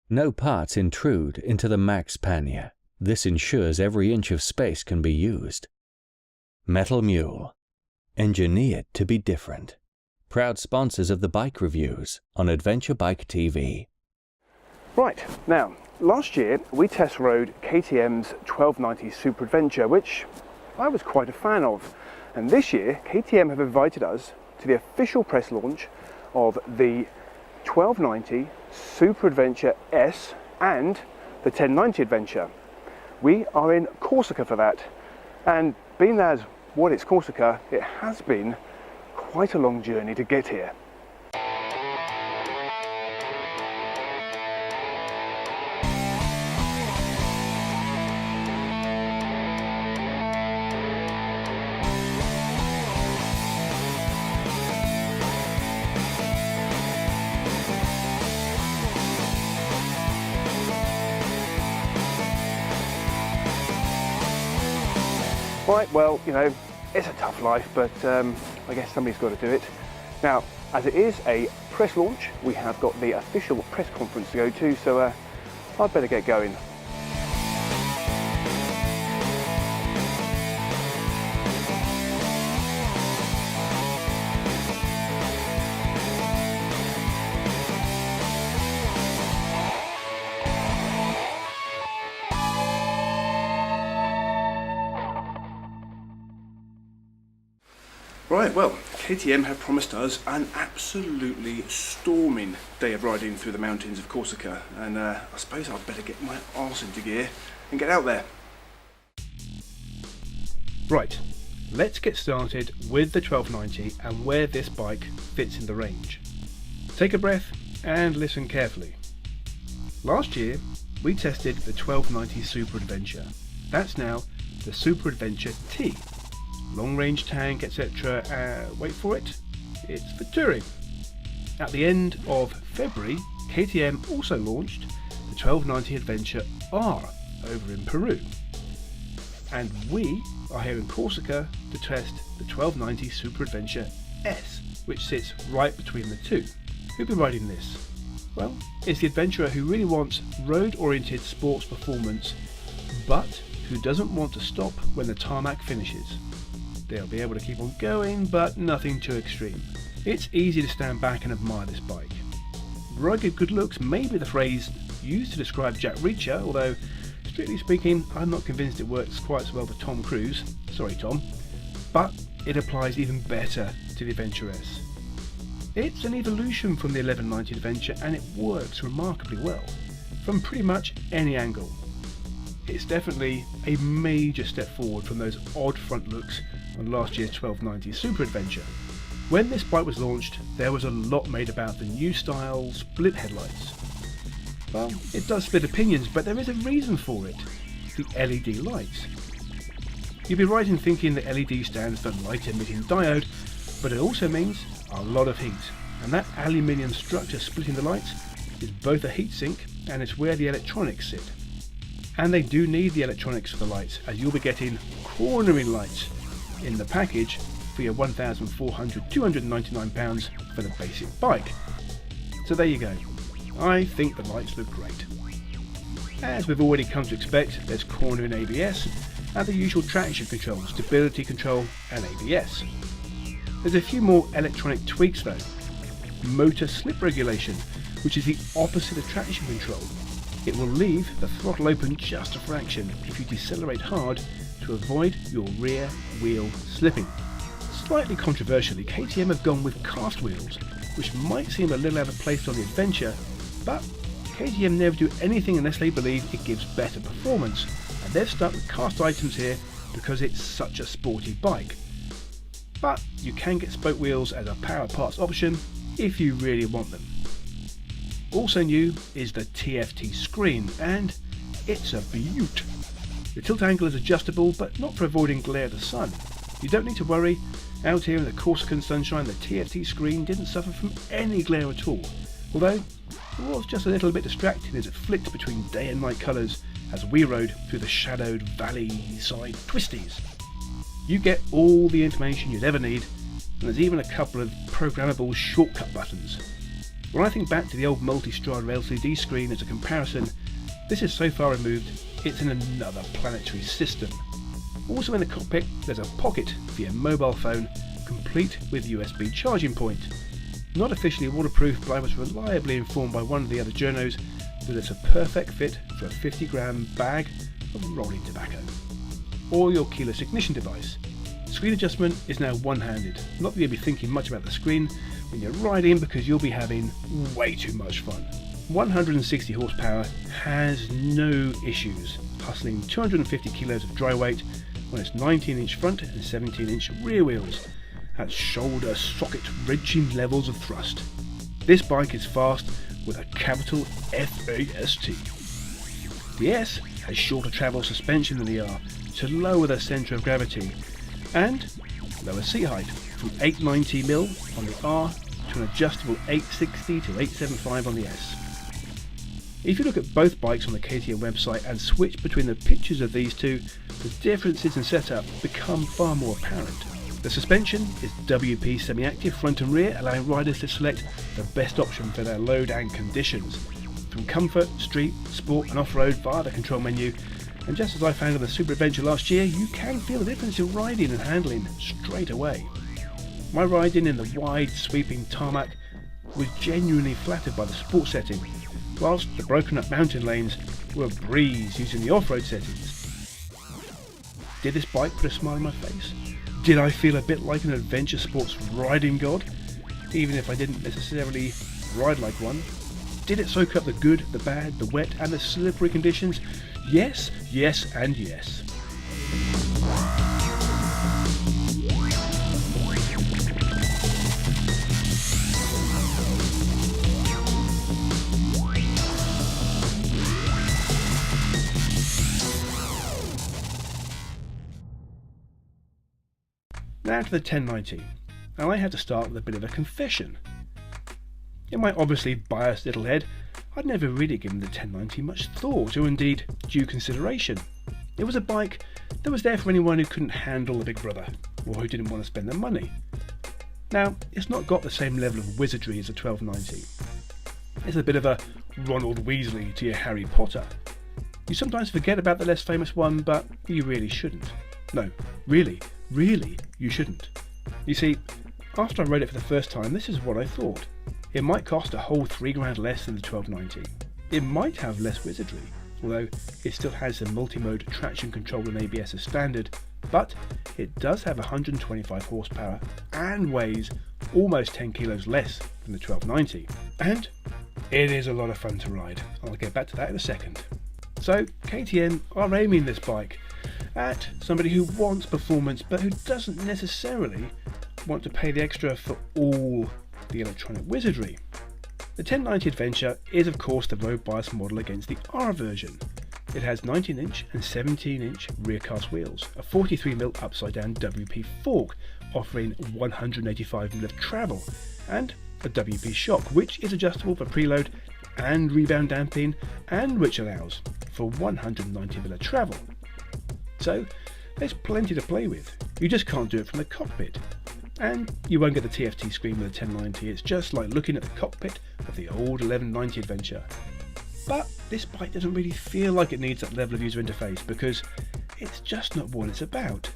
No parts intrude into the max pannier. This ensures every inch of space can be used. Metal Mule, engineered to be different. Proud sponsors of the bike reviews on Adventure Bike TV. Right, now, last year we test rode KTM's 1290 Super Adventure, which I was quite a fan of. And this year, KTM have invited us to the official press launch of the 1290 Super Adventure S and the 1090 Adventure. We are in Corsica for that, and being as what it's Corsica, it has been quite a long journey to get here. Right, well, you know, it's a tough life, but I guess somebody's got to do it. Now, as it is a press launch, we have got the official press conference to go to, so I'd better get going. Right, well, KTM have promised us an absolutely storming day of riding through the mountains of Corsica, and I suppose I'd better get my arse into gear and get out there. Right, let's get started with the 1290 and where this bike fits in the range. Take a breath and listen carefully. Last year we tested the 1290 Super Adventure. That's now the Super Adventure T. Long range tank, etc. Wait for it, it's for touring. At the end of February, KTM also launched the 1290 Adventure R over in Peru. And we are here in Corsica to test the 1290 Super Adventure S, which sits right between the two. Who'll be riding this? Well, it's the adventurer who really wants road-oriented sports performance, but who doesn't want to stop when the tarmac finishes. They'll be able to keep on going, but nothing too extreme. It's easy to stand back and admire this bike. Rugged good looks may be the phrase used to describe Jack Reacher, although, strictly speaking, I'm not convinced it works quite so well for Tom Cruise. Sorry, Tom. But it applies even better to the Adventure S. It's an evolution from the 1190 Adventure, and it works remarkably well, from pretty much any angle. It's definitely a major step forward from those odd front looks on last year's 1290 Super Adventure. When this bike was launched, there was a lot made about the new style split headlights. Well, it does split opinions, but there is a reason for it: the LED lights. You'll be right in thinking that LED stands for light emitting diode, but it also means a lot of heat, and that aluminium structure splitting the lights is both a heatsink and it's where the electronics sit. And they do need the electronics for the lights, as you'll be getting cornering lights in the package for your £1,299 for the basic bike. So there you go. I think the lights look great. As we've already come to expect, there's cornering ABS and the usual traction control, stability control and ABS. There's a few more electronic tweaks though. Motor slip regulation, which is the opposite of traction control. It will leave the throttle open just a fraction if you decelerate hard to avoid your rear wheel slipping. Slightly controversially, KTM have gone with cast wheels, which might seem a little out of place on the Adventure, but KTM never do anything unless they believe it gives better performance, and they've stuck with cast items here because it's such a sporty bike. But you can get spoke wheels as a power parts option if you really want them. Also new is the TFT screen, and it's a beaut. The tilt angle is adjustable, but not for avoiding glare of the sun. You don't need to worry. Out here in the Corsican sunshine, the TFT screen didn't suffer from any glare at all, although it was just a little bit distracting as it flicked between day and night colours as we rode through the shadowed valley side twisties. You get all the information you'd ever need, and there's even a couple of programmable shortcut buttons. When I think back to the old multi-strada LCD screen as a comparison, this is so far removed, it's in another planetary system. Also in the cockpit, there's a pocket for your mobile phone, complete with USB charging point. Not officially waterproof, but I was reliably informed by one of the other journos that it's a perfect fit for a 50-gram bag of rolling tobacco. Or your keyless ignition device. Screen adjustment is now one-handed. Not that you'll be thinking much about the screen when you're riding, because you'll be having way too much fun. 160 horsepower has no issues, hustling 250 kilos of dry weight on its 19-inch front and 17-inch rear wheels at shoulder socket wrenching levels of thrust. This bike is fast with a capital FAST. The S has shorter travel suspension than the R to lower the centre of gravity, and lower seat height from 890mm on the R to an adjustable 860 to 875 on the S. If you look at both bikes on the KTM website and switch between the pictures of these two, the differences in setup become far more apparent. The suspension is WP semi-active front and rear, allowing riders to select the best option for their load and conditions. From comfort, street, sport and off-road via the control menu, and just as I found on the Super Adventure last year, you can feel the difference in riding and handling straight away. My riding in the wide sweeping tarmac was genuinely flattered by the sport setting, whilst the broken up mountain lanes were a breeze using the off-road settings. Did this bike put a smile on my face? Did I feel a bit like an adventure sports riding god, even if I didn't necessarily ride like one? Did it soak up the good, the bad, the wet and the slippery conditions? Yes, yes and yes. Now to the 1090, and I had to start with a bit of a confession. In my obviously biased little head, I'd never really given the 1090 much thought or indeed due consideration. It was a bike that was there for anyone who couldn't handle a big brother or who didn't want to spend their money. Now, it's not got the same level of wizardry as a 1290. It's a bit of a Ronald Weasley to your Harry Potter. You sometimes forget about the less famous one, but you really shouldn't. No, really, you shouldn't. You see, after I rode it for the first time, this is what I thought. It might cost a whole £3 less than the 1290. It might have less wizardry, although it still has the multi-mode traction control and ABS as standard, but it does have 125 horsepower and weighs almost 10 kilos less than the 1290. And it is a lot of fun to ride. I'll get back to that in a second. So KTM are aiming this bike at somebody who wants performance but who doesn't necessarily want to pay the extra for all the electronic wizardry. The 1090 Adventure is of course the road bias model against the R version. It has 19-inch and 17-inch rear cast wheels, a 43mm upside down WP fork offering 185mm of travel, and a WP shock which is adjustable for preload and rebound damping, and which allows for 190mm of travel. So there's plenty to play with. You just can't do it from the cockpit. And you won't get the TFT screen with a 1090, it's just like looking at the cockpit of the old 1190 Adventure. But this bike doesn't really feel like it needs that level of user interface because it's just not what it's about.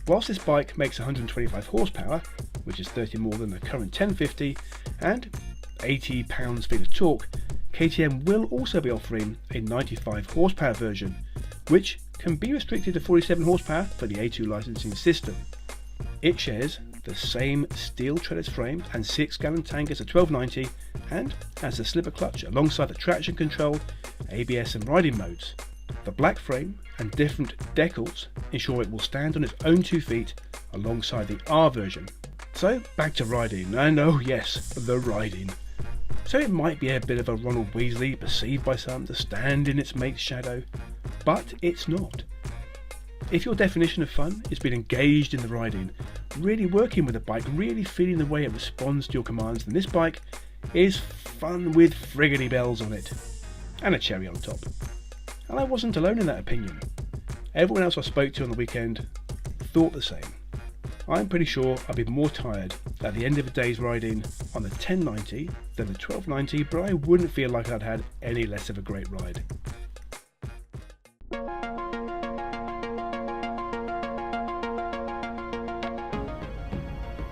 Whilst this bike makes 125 horsepower, which is 30 more than the current 1050, and 80 pounds-feet of torque, KTM will also be offering a 95 horsepower version, which can be restricted to 47 horsepower for the A2 licensing system. It shares the same steel trellis frame and 6-gallon tank as a 1290 and has the slipper clutch alongside the traction control, ABS and riding modes. The black frame and different decals ensure it will stand on its own 2 feet alongside the R version. So back to riding, and oh yes, the riding. So it might be a bit of a Ronald Weasley perceived by some to stand in its mate's shadow, but it's not. If your definition of fun is being engaged in the riding, really working with the bike, really feeling the way it responds to your commands, then this bike is fun with friggity bells on it. And a cherry on top. And I wasn't alone in that opinion. Everyone else I spoke to on the weekend thought the same. I'm pretty sure I'd be more tired at the end of a day's riding on the 1090 than the 1290, but I wouldn't feel like I'd had any less of a great ride.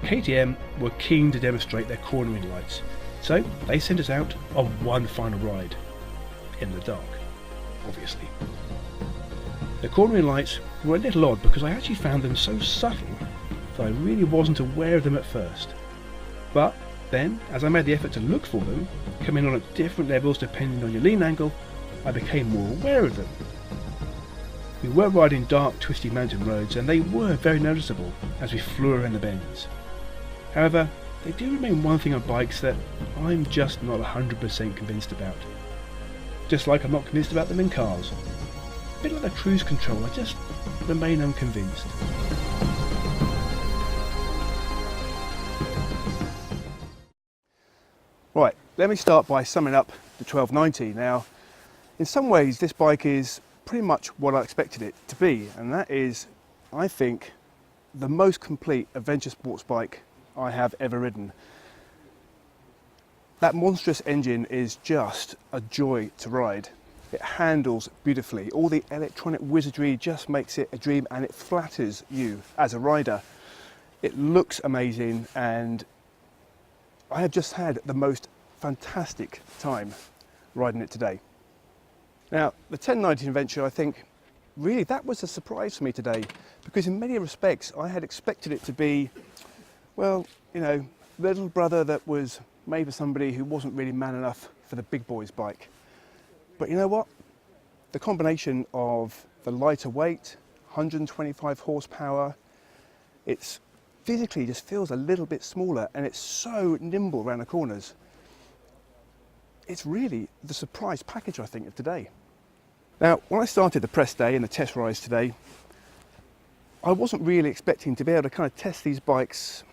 KTM were keen to demonstrate their cornering lights, so they sent us out on one final ride, in the dark, obviously. The cornering lights were a little odd because I actually found them so subtle that I really wasn't aware of them at first. But then, as I made the effort to look for them, coming on at different levels depending on your lean angle, I became more aware of them. We were riding dark, twisty mountain roads, and they were very noticeable as we flew around the bends. However, they do remain one thing on bikes that I'm just not 100% convinced about. Just like I'm not convinced about them in cars. A bit like the cruise control, I just remain unconvinced. Right, let me start by summing up the 1290. Now, in some ways this bike is pretty much what I expected it to be, and that is, I think, the most complete adventure sports bike I have ever ridden. That monstrous engine is just a joy to ride. It handles beautifully. All the electronic wizardry just makes it a dream, and it flatters you as a rider. It looks amazing, and I have just had the most fantastic time riding it today. Now, the 1090 Adventure, I think, really that was a surprise for me today, because in many respects I had expected it to be, well, you know, the little brother that was made for somebody who wasn't really man enough for the big boy's bike. But you know what? The combination of the lighter weight, 125 horsepower, it's physically just feels a little bit smaller, and it's so nimble around the corners. It's really the surprise package, I think, of today. Now, when I started the press day and the test rides today, I wasn't really expecting to be able to kind of test these bikes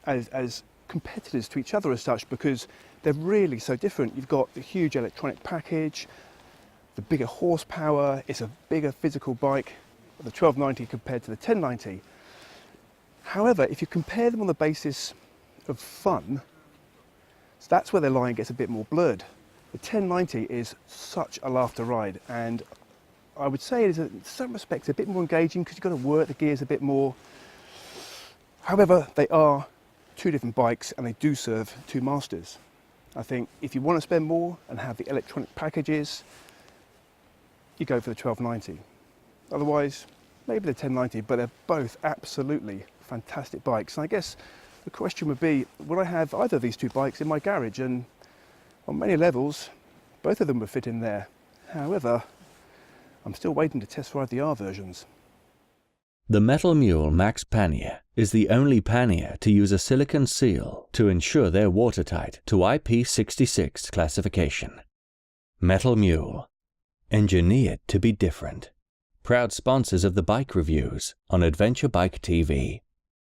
as competitors to each other as such, because they're really so different. You've got the huge electronic package, the bigger horsepower, it's a bigger physical bike, the 1290 compared to the 1090. However, if you compare them on the basis of fun, so that's where the line gets a bit more blurred. The 1090 is such a laugh to ride, and I would say it is in some respects a bit more engaging because you've got to work the gears a bit more. However, they are two different bikes and they do serve two masters. I think if you want to spend more and have the electronic packages, you go for the 1290. Otherwise, maybe the 1090, but they're both absolutely fantastic bikes. And I guess the question would be, would I have either of these two bikes in my garage? And on many levels, both of them would fit in there. However, I'm still waiting to test ride the R versions. The Metal Mule Max Pannier is the only pannier to use a silicon seal to ensure they're watertight to IP66 classification. Metal Mule, engineered to be different. Proud sponsors of the bike reviews on Adventure Bike TV.